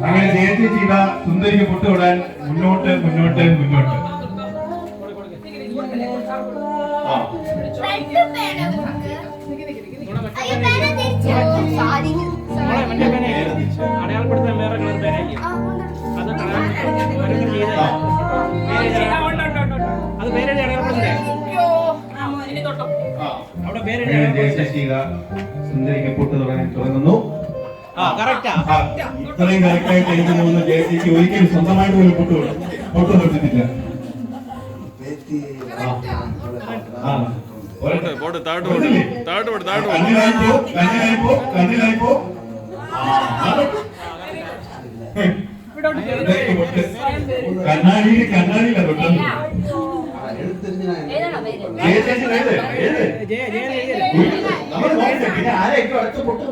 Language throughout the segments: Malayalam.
അങ്ങനെ നേരത്തെ ചെയ്ത സുന്ദരിക്ക് പൊട്ടുവിടാൻ മുന്നോട്ട് മുന്നോട്ട് മുന്നോട്ട്. അടയാളപ്പെടുത്താൻ വേറെ കളർ പേരായി അത് പേര് അടയാളപ്പെടുത്തേ അവിടെ പേര് സുന്ദരിക്ക് പൊട്ട് തുടങ്ങുന്നു. ഇത്രയും കറക്റ്റായിട്ട് എനിക്ക് തോന്നുന്നു ജയശ്രീക്ക് ഒരിക്കലും സ്വന്തമായിട്ട് പോലും പൊട്ട് തൊട്ടിട്ടില്ല. കണ്ണാടിയില തൊട്ടത്. പിന്നെ ആരെയൊക്കെ അടുത്ത് പൊട്ട്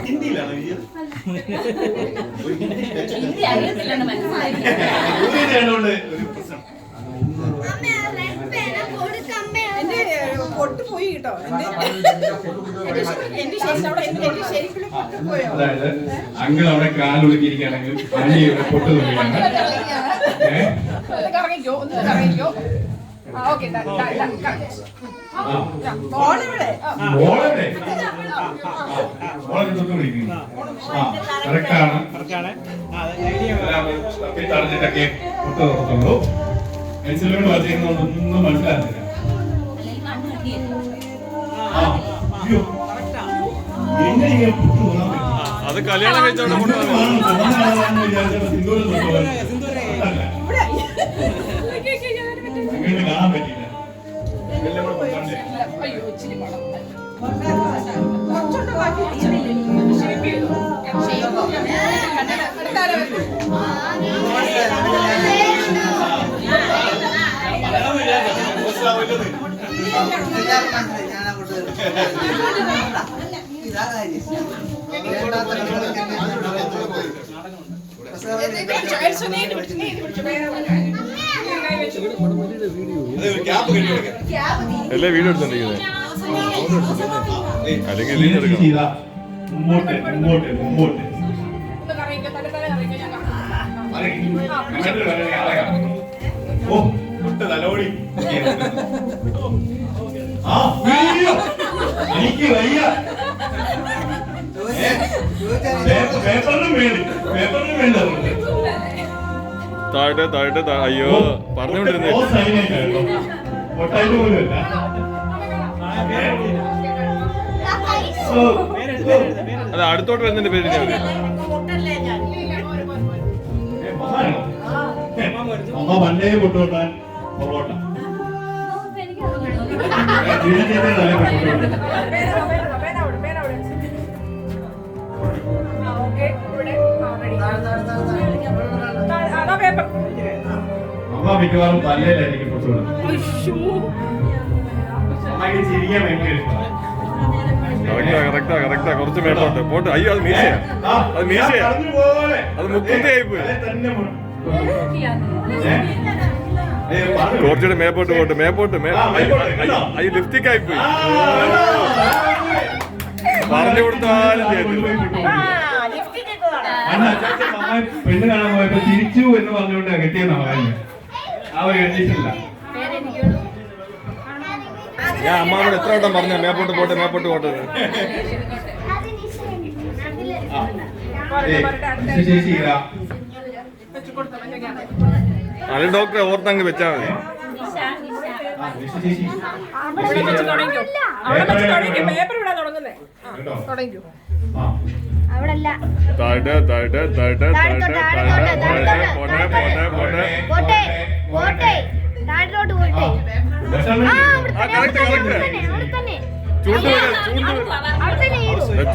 ഹിന്ദിയിലാണ് പൊട്ടുപോയി കേട്ടോ. അതായത് അങ്കിൾ അവിടെ കാലൊടുക്കിയിരിക്കുകയാണെങ്കിൽ അണി ഇവിടെ പൊട്ട് തുടങ്ങിയാണ്. തടഞ്ഞിട്ടൊക്കെ പൊട്ട് തുറക്കുള്ളൂ. പെൻസിലുകൾ വരയ്ക്കുന്നതൊന്നും മനസ്സിലാകുന്നില്ല. അത് കല്യാണം കഴിച്ചോണ്ട് കാണാൻ പറ്റില്ല. എല്ലാ വീഡിയോ എടുത്തോണ്ടിരിക്കുന്നത് അല്ലെങ്കിൽ മുമ്പോട്ട് മുമ്പോട്ട് മുമ്പോട്ട്. ഓ തലോടി എനിക്ക് വയ്യ. പേപ്പറിനും വേണ്ടി താഴെ താഴെ അയ്യോ പറഞ്ഞോണ്ടിരുന്നേ. അത് അടുത്തോട്ട് വരുന്നതിന്റെ പേര് അമ്മ പണ്ടേ പൊട്ടുകൊട്ടാൻ പൊറോട്ട. അമ്മ മിക്കവാറും പല്ലേലായിരിക്കും പൊട്ടുകൊടുക്കുന്നത്. അമ്മയ്ക്ക് ചിരിക്കാൻ ഭയങ്കര ഇഷ്ടമാണ്. കറക്റ്റാ കുറച്ച് മേപ്പോട്ട് പോട്ട്. അയ്യോ അത് മീശയാ, അത് മീശയാ, അത് മുക്കുന്തയായി പോയി. കുറച്ചുകൂടെ മേപ്പോട്ട് പോട്ട് മേപ്പോട്ട് അയ്യോ ലിപ്സ്റ്റിക് ആയി പോയി. പറഞ്ഞു കൊടുത്താലും ചെയ്തില്ല. പെണ്ണ് കാണാൻ പോയപ്പോ തിരിച്ചു എന്ന് പറഞ്ഞുകൊണ്ട് കെട്ടിയെന്നാ പറയുന്നത്. ആ ഒരു കണ്ടീഷനില്ല. ഞാൻ അമ്മാവോട് എത്ര വട്ടം പറഞ്ഞ മേപ്പോട്ട് പോട്ടെ മേപ്പോട്ട് പോട്ടെ. അത് ഡോക്ടറെ ഓർത്തങ്ങ് വെച്ചാ മതി. താഴെ താഴെ താഴെ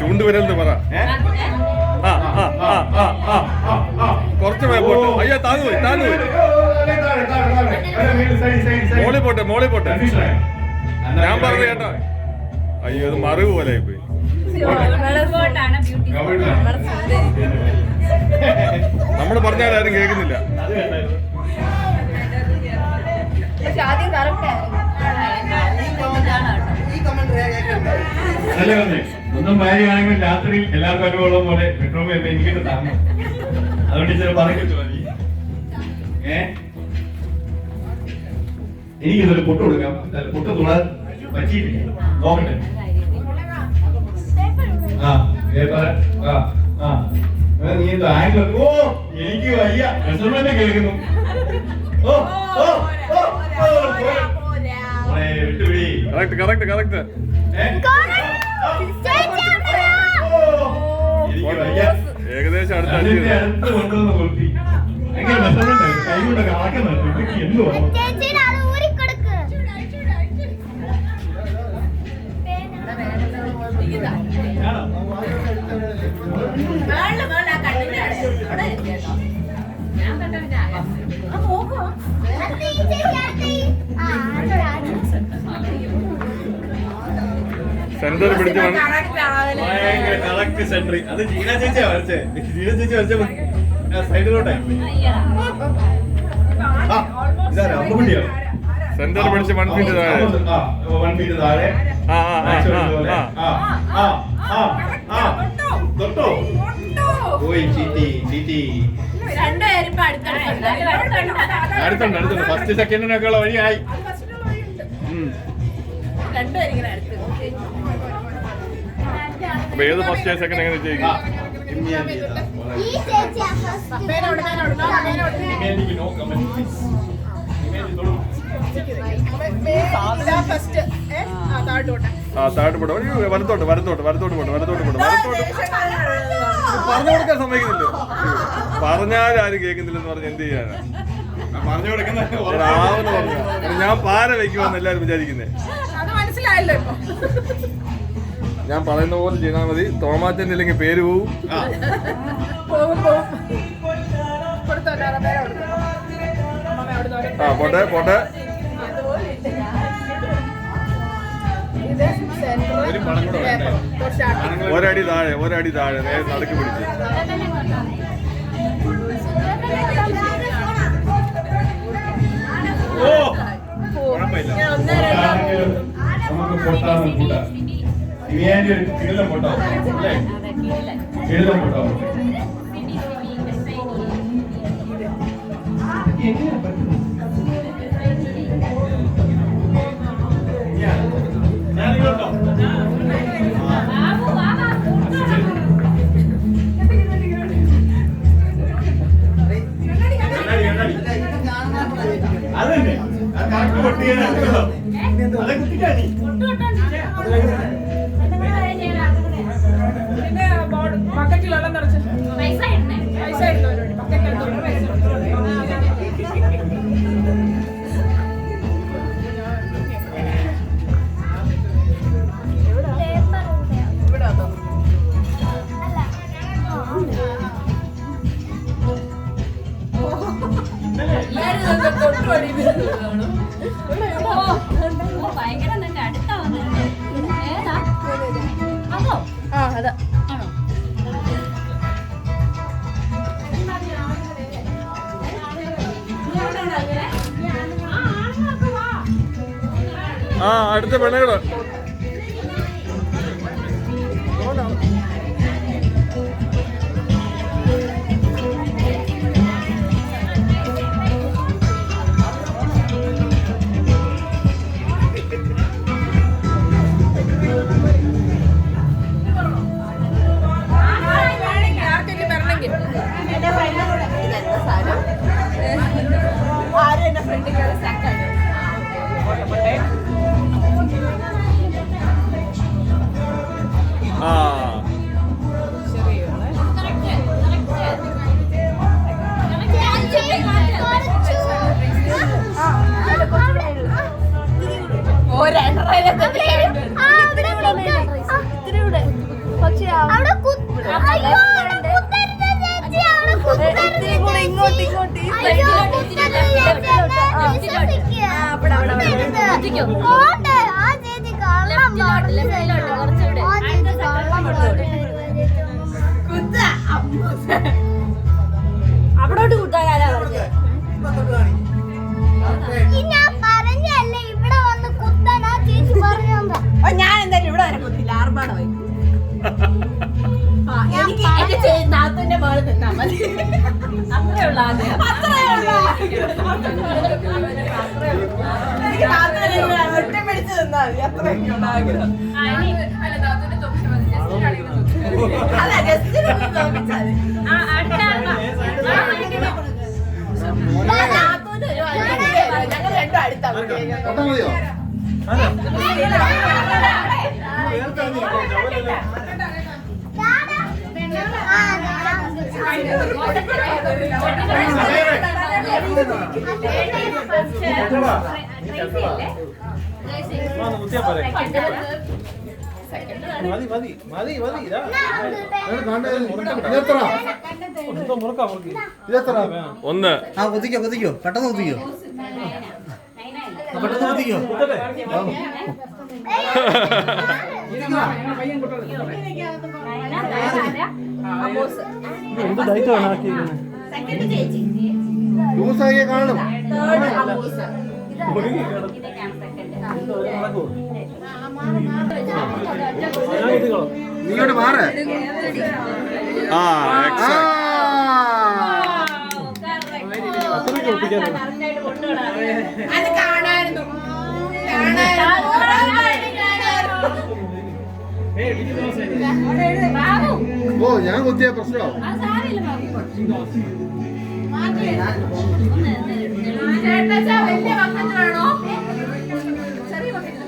ചൂണ്ടുവരെന്ന് പറ. കുറച്ച് മേപ്പോട്ട്. അയ്യോ താന്നു പോയി താന്നു പോയി. മോളി പോട്ടെ ഞാൻ പറഞ്ഞു കേട്ടോ. അയ്യോ ഇത് മറിവ് പോലെ ആയിപ്പോയി. നമ്മൾ പറഞ്ഞാൽ ആരും കേൾക്കുന്നില്ല. അത് കേട്ടായിരുന്നു. അതല്ലേ പറഞ്ഞേ, ഒന്നും ഭാര്യയാണെങ്കിൽ രാത്രി എല്ലാവർക്കും അനുഭവം പോലെ ബെഡ്റൂമിൽ എന്നെ എനിക്കിട്ട് താങ്ങും. അതുകൊണ്ട് ചില പറഞ്ഞിട്ട് മതി. എനിക്കിതൊരു പൊട്ട് കൊടുക്കാം. പൊട്ട് തൊടാൻ പറ്റിയിട്ടില്ല, നോക്കട്ടെ. നീ എന്തോ ആംഗിൾ. ഓ എനിക്ക് വയ്യ, മെഷർമെന്റ് കേൾക്കുന്നു. ഓ ഓ ഓ വിട്ടുപിടി. Correct correct correct. ഏകദേശം അടുത്ത് അടുത്ത് കൊണ്ടുവന്ന് കൊടുത്തി. ഭയങ്കര മെഷർമെന്റ് കൈ കൊണ്ടൊക്കെ ആക്കുന്നുണ്ട്. എന്തോ സെന്റർ പിടിച്ച് കറക്റ്റ് സെന്ററി. അത് ജീന ചേച്ചിയാ വരച്ചേ. ജീന ചേച്ചി വരച്ച സൈഡിലോട്ടെ. അമ്മക്കുട്ടിയാണ്. സെന്റർ പിടിച്ച് 1 ഫീറ്റ് താഴെ. 1 ഫീറ്റ് താഴെ. തൊട്ടോ പോയി. ചീറ്റി ചീറ്റി. അടുത്തുണ്ട് അടുത്തുണ്ട്. ഫസ്റ്റ് സെക്കൻഡിനൊക്കെ ഉള്ള വഴിയായി. അപ്പൊ ഏത് ഫസ്റ്റ് സെക്കൻഡ് എങ്ങനെ ചെയ്യും? താഴോട്ട് പോട്ടെ. വലത്തോട്ട് വലത്തോട്ട് വലത്തോട്ട് പോട്ടെ. വലത്തോട്ട് പോട്ടെ. വലത്തോട്ട് പറഞ്ഞു കൊടുക്കാൻ സമ്മതിക്കുന്നില്ല. പറഞ്ഞാൽ ആരും കേൾക്കുന്നില്ലെന്ന് പറഞ്ഞ് എന്ത് ചെയ്യാനാ? പറഞ്ഞു കൊടുക്കുന്ന ഞാൻ പാര വെക്കുമെന്ന് എല്ലാരും വിചാരിക്കുന്നേ. ഞാൻ പറയുന്ന പോലെ ചെയ്താൽ മതി. തോമാച്ചന്റെ ഇല്ലെങ്കിൽ പേര് പോവും. പോട്ടെ പോട്ടെ. ഒരടി താഴെ ഒരടി താഴെ നേരെ നടുക്ക് പിടിച്ച്. നമുക്ക് പൊട്ടാന്ന് കൂട്ടാം. ഇനിയാൻ്റെ ഒരു കിടിലം പൊട്ടാവും അല്ലേ? കിടിലം പൊട്ടാവും. എങ്ങനെയാ പറ്റുന്നത്? ഞാനിങ്ങോട്ടോ അതന്നെ കറക്റ്റ് പൊട്ടിയാണോ? അതെ കുട്ടിക്കാണി. ബക്കറ്റിലെല്ലാം നിറച്ച് പൈസ ഇടുന്നവരുണ്ട്. ബക്കറ്റിൽ പൈസ ഭയങ്കര അടുത്താ വന്നത്. ഏതാ അതോ? അതാ ആണോ? അടുത്ത പെണ്ണുകള് ആരും എന്റെ ഫ്രണ്ടിൽ കുത്ത ഞാൻ എന്തായാലും ഇവിടെ വരെ കുത്തില്ല, ആർഭാടമായി. എനിക്ക് എന്റെ നാത്തൂന്റെ മോള് തിന്നാ മതി. അത്രയുള്ള ആഗ്രഹം. എനിക്ക് നാത്തൂനെ ഒറ്റ പിടിച്ച് തിന്നാ മതി, അത്രയൊക്കെയുള്ള ആഗ്രഹം. അല്ല, ജസ്റ്റ് തോന്നിച്ചാൽ നാത്തൂന് ഒരു ഞങ്ങൾ രണ്ടും അടുത്താണ്. ഒന്ന് കുത്തിക്കോ പെട്ടെന്ന് കുത്തിക്കോ കാണും. നീയോട് മാറ്. അത് കാണായിരുന്നു. ഓ ഞാൻ കുത്തിയ പ്രശ്നമാവും. വലിയ ബക്കറ്റ് വേണോ? ചെറിയ ബക്കറ്റ്.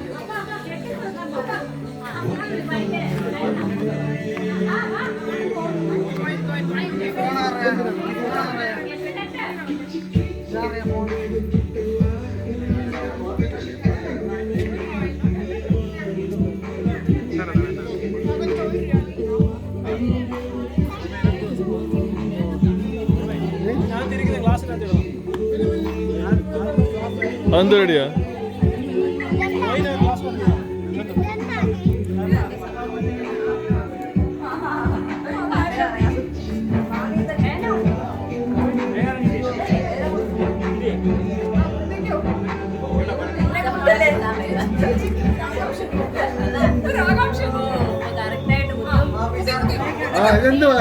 അതെന്ത് റെഡിയാ? ഇതെന്തുവാ?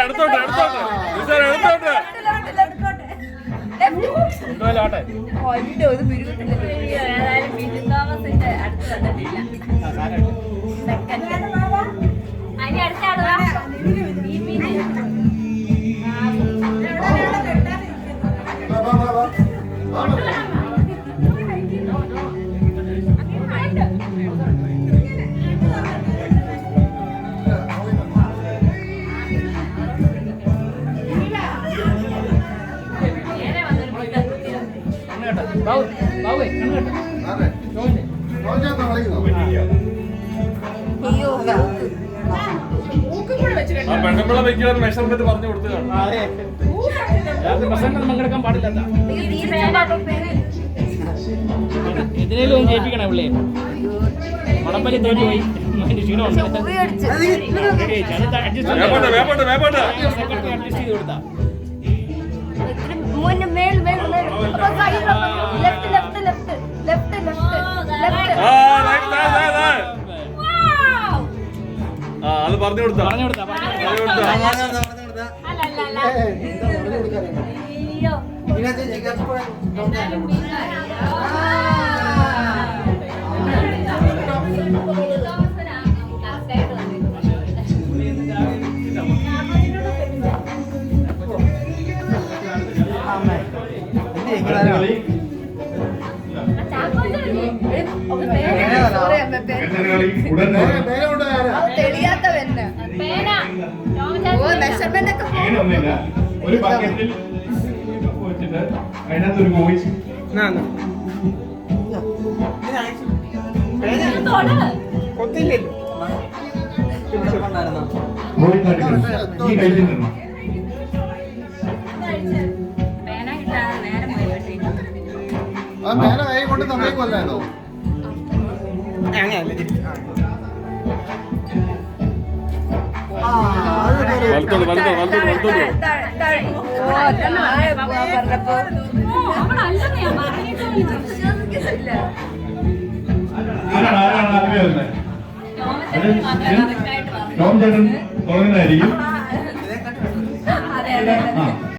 എടുത്തോട്ടെ പെണ്ണുമ്പിള്ള വെക്കാൻ മെഷർമെന്റ് പറഞ്ഞു കൊടുത്തതാണ്. പങ്കെടുക്കാൻ പാടില്ല. ഇതിനേലും ഒന്ന് ജയിപ്പിക്കണേ പുള്ളിയെ. മടമ്പലി തോറ്റുപോയി. ക്ഷീണമുണ്ട്. അഡ്ജസ്റ്റ് ചെയ്ത് കൊടുത്താ അത് പറഞ്ഞു കൊടുത്താ ഒരു ബക്കറ്റിൽ വെച്ചിട്ട് അതിനകത്തൊരു വോയിസ് ഈ കഴിച്ചു നിന്നു. ആ മേലെ കൈ കൊണ്ട് തന്നേക്കുമല്ലായിരുന്നോ? വലത്തോട്ട് വലത്തോട്ട് വലത്തോട്ട് വലത്തോട്ട് അവളല്ലെന്ന് ഞാൻ പറഞ്ഞിട്ടില്ല. ആരാണ് ആദ്യമേ വരുന്നത്? ടോമച്ചേട്ടൻ മാത്രമേ correct ആയിട്ട് പറഞ്ഞു. ടോം ചേട്ടൻ തുടങ്ങുന്നതായിരിക്കും. അതെ അതെ ആ